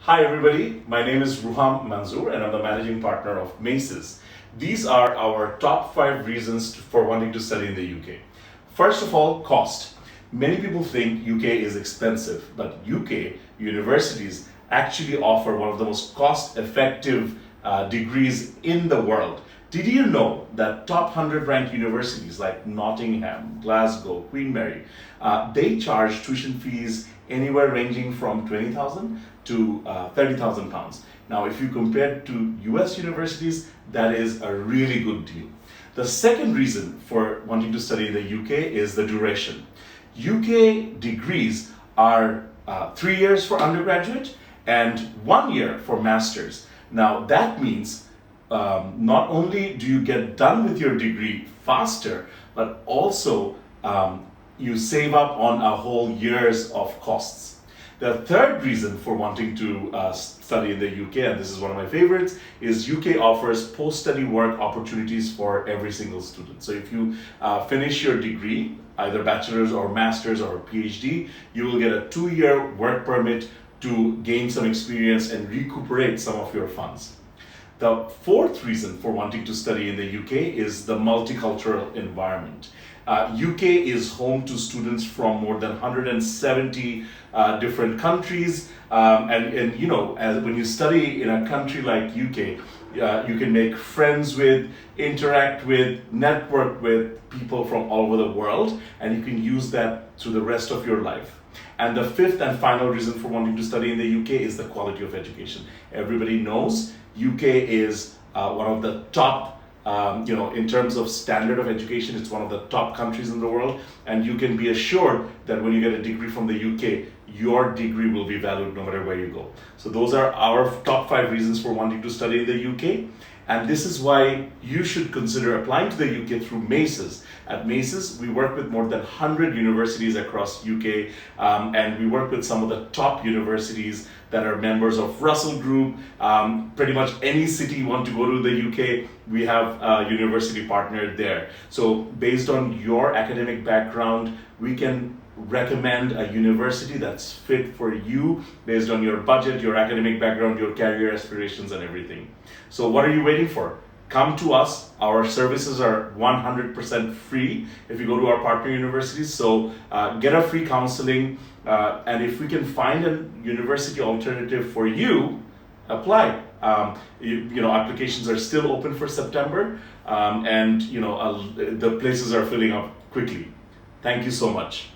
Hi everybody, my name is Ruham Manzoor and I'm the managing partner of Maces. These are our top 5 reasons for wanting to study in the UK. First of all, cost. Many people think UK is expensive, but UK universities actually offer one of the most cost-effective degrees in the world. Did you know that top 100 ranked universities like Nottingham, Glasgow, Queen Mary, they charge tuition fees anywhere ranging from 20,000 to 30,000 pounds. Now, if you compare it to US universities, that is a really good deal. The second reason for wanting to study in the UK is the duration. UK degrees are 3 years for undergraduate and 1 year for masters. Now, that means not only do you get done with your degree faster, but also you save up on a whole year's of costs. The third reason for wanting to study in the UK, and this is one of my favorites, is UK offers post-study work opportunities for every single student. So if you finish your degree, either bachelor's or master's or PhD, you will get a 2-year work permit to gain some experience and recuperate some of your funds. The fourth reason for wanting to study in the UK is the multicultural environment. UK is home to students from more than 170 different countries, and you know, when you study in a country like UK, you can make friends with, interact with, network with people from all over the world, and you can use that through the rest of your life. And the fifth and final reason for wanting to study in the UK is the quality of education. Everybody knows UK is one of the top, in terms of standard of education, it's one of the top countries in the world, and you can be assured that when you get a degree from the UK, your degree will be valued no matter where you go. So those are our top 5 reasons for wanting to study in the UK. And this is why you should consider applying to the UK through Maces. At Maces, we work with more than 100 universities across UK, and we work with some of the top universities that are members of Russell Group. Pretty much any city you want to go to the UK, we have a university partner there. So based on your academic background, we can recommend a university that's fit for you based on your budget, your academic background, your career aspirations and everything. So what are you waiting for? Come to us. Our services are 100% free if you go to our partner universities. So get a free counseling, and if we can find a university alternative for you, apply. Applications are still open for September, and the places are filling up quickly. Thank you so much.